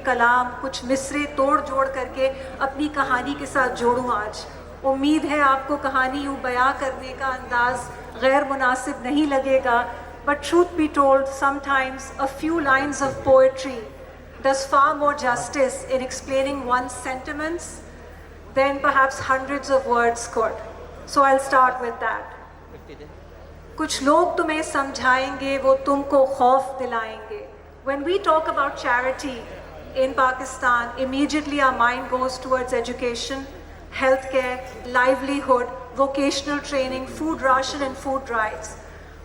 कलाम, कुछ मिसरे तोड़ जोड़ करके अपनी कहानी के साथ जोड़ूं आज। उम्मीद है आपको कहानी यूँ बयां करने का अंदाज़ गैर मुनासिब नहीं लगेगा, but truth be told, sometimes a few lines of poetry does far more justice in explaining one's sentiments than perhaps hundreds of words could. So I'll start with that. कुछ लोग तुम्हें समझाएंगे, वो तुमको खौफ दिलाएंगे. When we talk about charity in Pakistan, immediately our mind goes towards education, healthcare, livelihood, vocational training, food ration and food drives.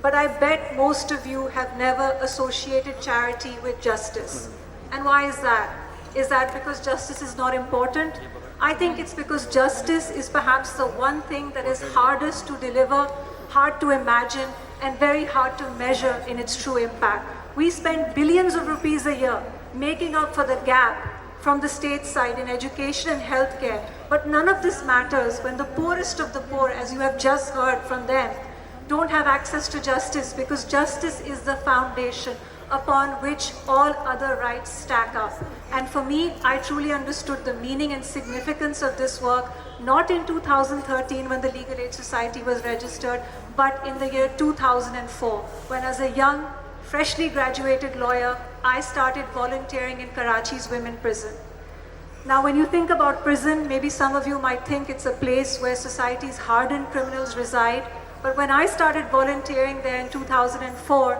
But I bet most of you have never associated charity with justice. And why is that? Is that because justice is not important? I think it's because justice is perhaps the one thing that is hardest to deliver, hard to imagine, and very hard to measure in its true impact. We spend billions of rupees a year making up for the gap from the state side in education and healthcare, but none of this matters when the poorest of the poor, as you have just heard from them, don't have access to justice, because justice is the foundation upon which all other rights stack up. And for me, I truly understood the meaning and significance of this work, not in 2013 when the Legal Aid Society was registered, but in the year 2004, when as a young, freshly graduated lawyer, I started volunteering in Karachi's women prison. Now, when you think about prison, maybe some of you might think it's a place where society's hardened criminals reside, but when I started volunteering there in 2004,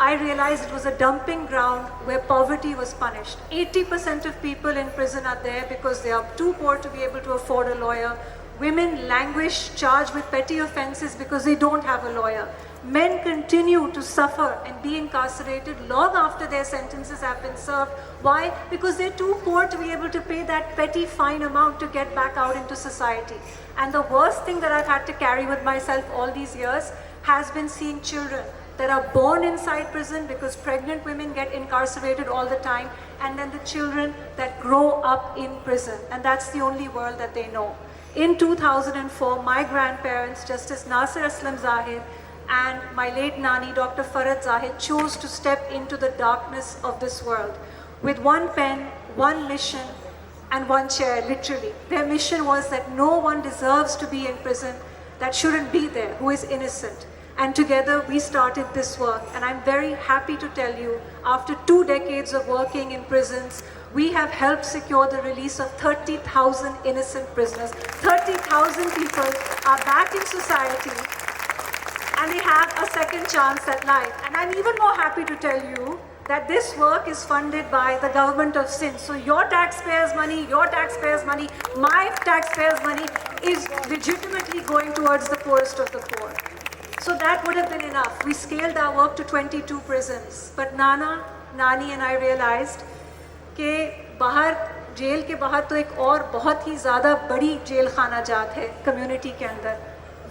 I realized it was a dumping ground where poverty was punished. 80% of people in prison are there because they are too poor to be able to afford a lawyer. Women languish, charged with petty offenses because they don't have a lawyer. Men continue to suffer and be incarcerated long after their sentences have been served. Why? Because they're too poor to be able to pay that petty fine amount to get back out into society. And the worst thing that I've had to carry with myself all these years has been seeing children that are born inside prison, because pregnant women get incarcerated all the time, and then the children that grow up in prison, and that's the only world that they know. In 2004, my grandparents, Justice Nasir Aslam Zahid and my late Nani, Dr. Farad Zahid, chose to step into the darkness of this world with one pen, one mission, and one chair, literally. Their mission was that no one deserves to be in prison that shouldn't be there, who is innocent. And together we started this work, and I'm very happy to tell you, after 2 decades of working in prisons, we have helped secure the release of 30,000 innocent prisoners. 30,000 people are back in society, and they have a second chance at life. And I'm even more happy to tell you that this work is funded by the government of Sindh. So your taxpayers' money, my taxpayers' money is legitimately going towards the poorest of the poor. So that would have been enough. We scaled our work to 22 prisons. But Nana, Nani and I realized कि बाहर, jail के बाहर तो एक और बहुत ही ज़्यादा बड़ी जेल खाना जात है कम्युनिटी के अंदर.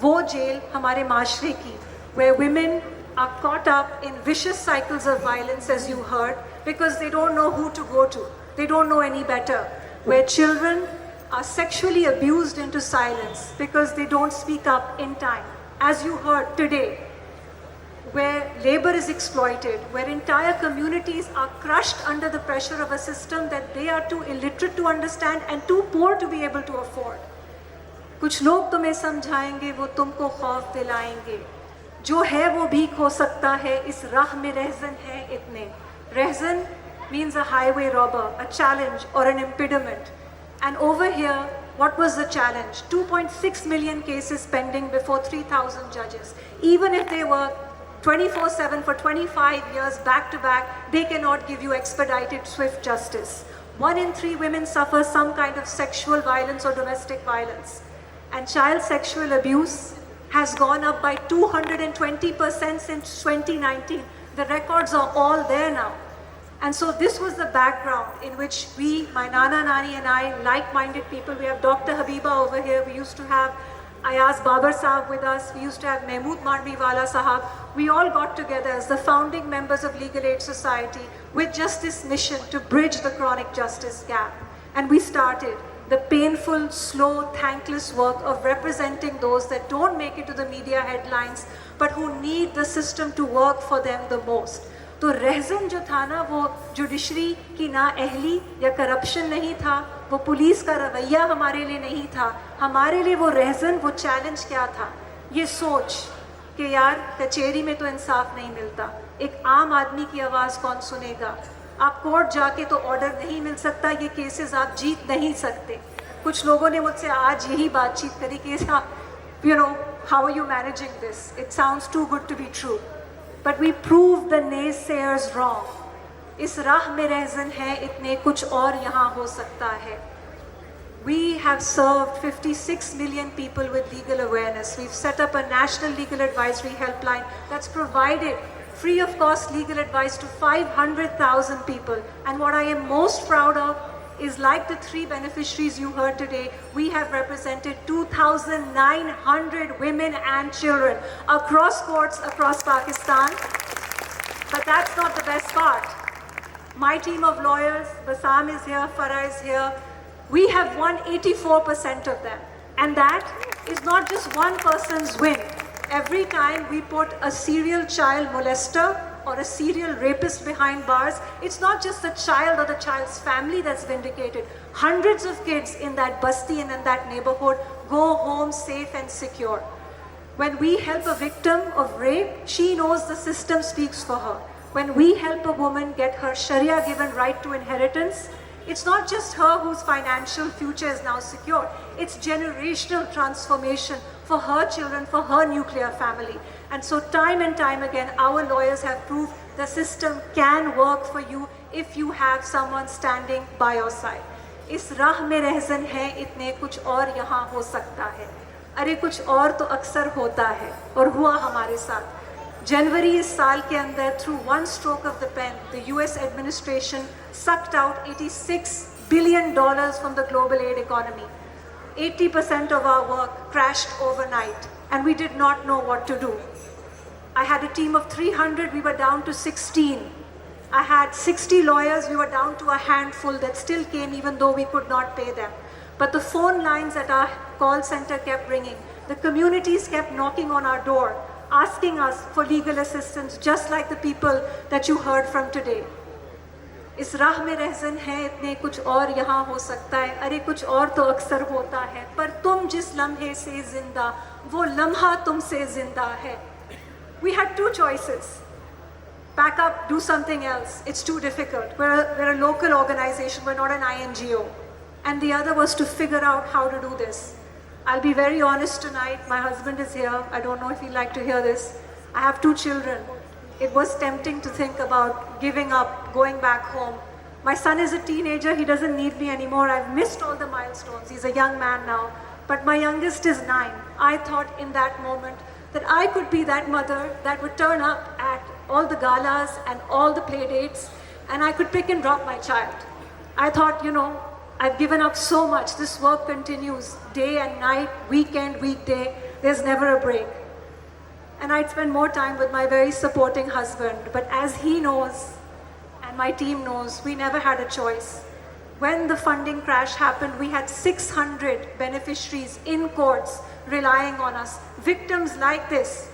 वो जेल हमारे माशरे की, where women are caught up in vicious cycles of violence, as you heard, because they don't know who to go to. They don't know any better. Where children are sexually abused into silence because they don't speak up in time. As you heard today, where labor is exploited, where entire communities are crushed under the pressure of a system that they are too illiterate to understand and too poor to be able to afford. कुछ लोग तुम्हें समझाएंगे, वो तुमको खौफ दिलाएंगे. जो है वो भीख हो सकता है, इस राह में रहज़न है इतने. Rahzan means a highway robber, a challenge or an impediment. And over here, what was the challenge? 2.6 million cases pending before 3,000 judges. Even if they were 24/7 for 25 years back to back, they cannot give you expedited, swift justice. 1 in 3 women suffer some kind of sexual violence or domestic violence. And child sexual abuse has gone up by 220% since 2019. The records are all there now. And so this was the background in which we, my Nana, Nani and I, like-minded people, we have Dr. Habiba over here, we used to have Ayaz Babar Sahab with us, we used to have Mehmood Mandviwala Sahab. We all got together as the founding members of Legal Aid Society with just this mission to bridge the chronic justice gap. And we started the painful, slow, thankless work of representing those that don't make it to the media headlines, but who need the system to work for them the most. तो रहज़न जो था ना, वो judiciary की नाअहली या corruption नहीं था, वो पुलिस का रवैया हमारे लिए नहीं था। हमारे लिए वो रहज़न, वो चैलेंज क्या था? ये सोच कि यार कचहरी में तो इंसाफ नहीं मिलता, एक आम आदमी की आवाज़ कौन सुनेगा? आप कोर्ट जाके तो ऑर्डर नहीं मिल सकता, ये केसेस आप जीत नहीं सकते। कुछ लोगों ने मुझसे आज यही बातचीत करी कि you know, how are you managing this? It sounds too good to be true, but we prove the naysayers wrong. इस राह में रहज़न है इतने, कुछ और यहाँ हो सकता है। We have served 56 million people with legal awareness. We've set up a national legal advisory helpline that's provided free of cost legal advice to 500,000 people. And what I am most proud of is, like the 3 beneficiaries you heard today, we have represented 2,900 women and children across courts across Pakistan. But that's not the best part. My team of lawyers, Bassam is here, Farah is here, we have won 84% of them. And that is not just one person's win. Every time we put a serial child molester or a serial rapist behind bars, it's not just the child or the child's family that's vindicated. Hundreds of kids in that basti and in that neighborhood go home safe and secure. When we help a victim of rape, she knows the system speaks for her. When we help a woman get her Sharia given right to inheritance, it's not just her whose financial future is now secure. It's generational transformation for her children, for her nuclear family. And so time and time again, our lawyers have proved the system can work for you if you have someone standing by your side. इस राह में रहज़न है इतने, कुछ और यहाँ हो सकता है। अरे कुछ और तो अक्सर होता है, और हुआ हमारे साथ। जनवरी इस साल के अंदर, through one stroke of the pen, the US administration sucked out $86 billion from the global aid economy. 80% of our work crashed overnight, and we did not know what to do. I had a team of 300, we were down to 16. I had 60 lawyers, we were down to a handful that still came even though we could not pay them. But the phone lines at our call center kept ringing. The communities kept knocking on our door, asking us for legal assistance, just like the people that you heard from today. इस राह में रहज़न है इतने, कुछ और यहाँ हो सकता है। अरे कुछ और तो अक्सर होता है, पर तुम जिस लम्हे से जिंदा, वो लम्हा तुमसे जिंदा है। We had 2 choices. Pack up, do something else. It's too difficult. We're a local organization, we're not an INGO. And the other was to figure out how to do this. I'll be very honest tonight, my husband is here. I don't know if he'd like to hear this. I have 2 children. It was tempting to think about giving up, going back home. My son is a teenager, he doesn't need me anymore. I've missed all the milestones. He's a young man now. But my youngest is 9. I thought in that moment that I could be that mother that would turn up at all the galas and all the play dates, and I could pick and drop my child. I thought, you know, I've given up so much. This work continues day and night, weekend, weekday. There's never a break. And I'd spend more time with my very supporting husband. But as he knows, and my team knows, we never had a choice. When the funding crash happened, we had 600 beneficiaries in courts relying on us. Victims like this,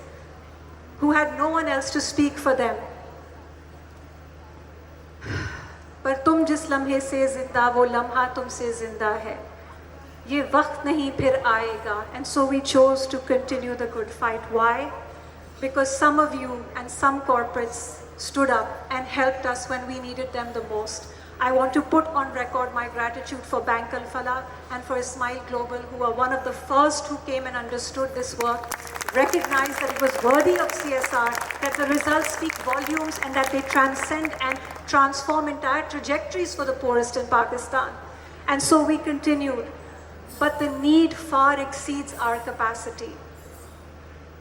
who had no one else to speak for them. पर तुम जिस लम्हे से जिंदा, वो लम्हा तुमसे जिंदा है। ये वक्त नहीं फिर आएगा। And so we chose to continue the good fight. Why? Because some of you and some corporates stood up and helped us when we needed them the most. I want to put on record my gratitude for Bank Al Falah and for Ismail Global, who are one of the first who came and understood this work, recognized that it was worthy of CSR, that the results speak volumes, and that they transcend and transform entire trajectories for the poorest in Pakistan. And so we continued. But the need far exceeds our capacity.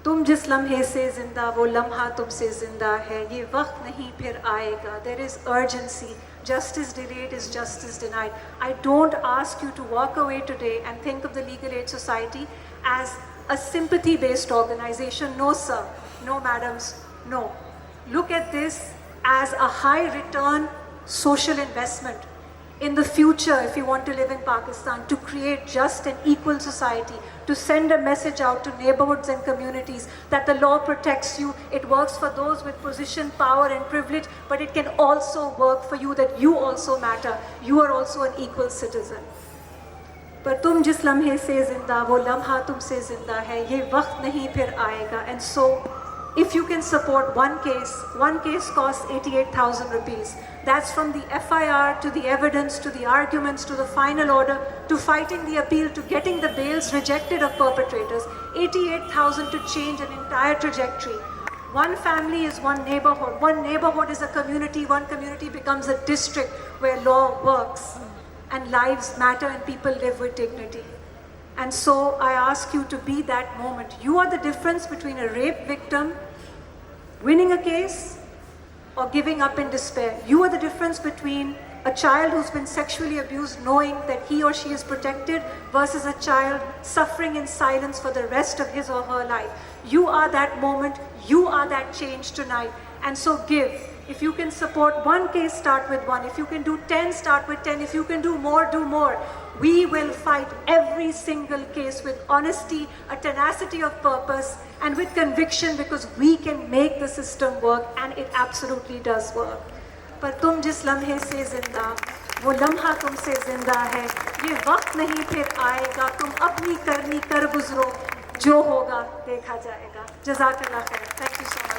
तुम जिस लम्हे से जिंदा, वो लम्हा तुमसे जिंदा है। ये वक्त नहीं फिर आएगा। There is urgency. Justice delayed is justice denied. I don't ask you to walk away today and think of the Legal Aid Society as a sympathy-based organization. No, sir. No, madams. No. Look at this as a high-return social investment. in the future, if you want to live in Pakistan, to create just and equal society, to send a message out to neighborhoods and communities that the law protects you. It works for those with position, power and privilege, but it can also work for you, that you also matter. You are also an equal citizen. पर तुम जिस लम्हे से जिंदा, वो लम्हा तुमसे जिंदा है, ये वक्त नहीं फिर आएगा. And so, if you can support one case costs 88,000 rupees. That's from the FIR to the evidence to the arguments to the final order to fighting the appeal to getting the bails rejected of perpetrators. 88,000 to change an entire trajectory. One family is one neighborhood. One neighborhood is a community. One community becomes a district where law works and lives matter and people live with dignity. And so I ask you to be that moment. You are the difference between a rape victim winning a case or giving up in despair. You are the difference between a child who's been sexually abused knowing that he or she is protected versus a child suffering in silence for the rest of his or her life. You are that moment. You are that change tonight. And so give. If you can support one case, start with one. If you can do 10, start with 10. If you can do more, do more. We will fight every single case with honesty, a tenacity of purpose, and with conviction, because we can make the system work, and it absolutely does work. पर तुम जिस लम्हे से जिंदा, वो लम्हा तुमसे जिंदा है, ये वक्त नहीं फिर आएगा, तुम अपनी करनी कर गुजरो, जो होगा देखा जाएगा. जज़ाकल्लाह खैर. Thank you so much.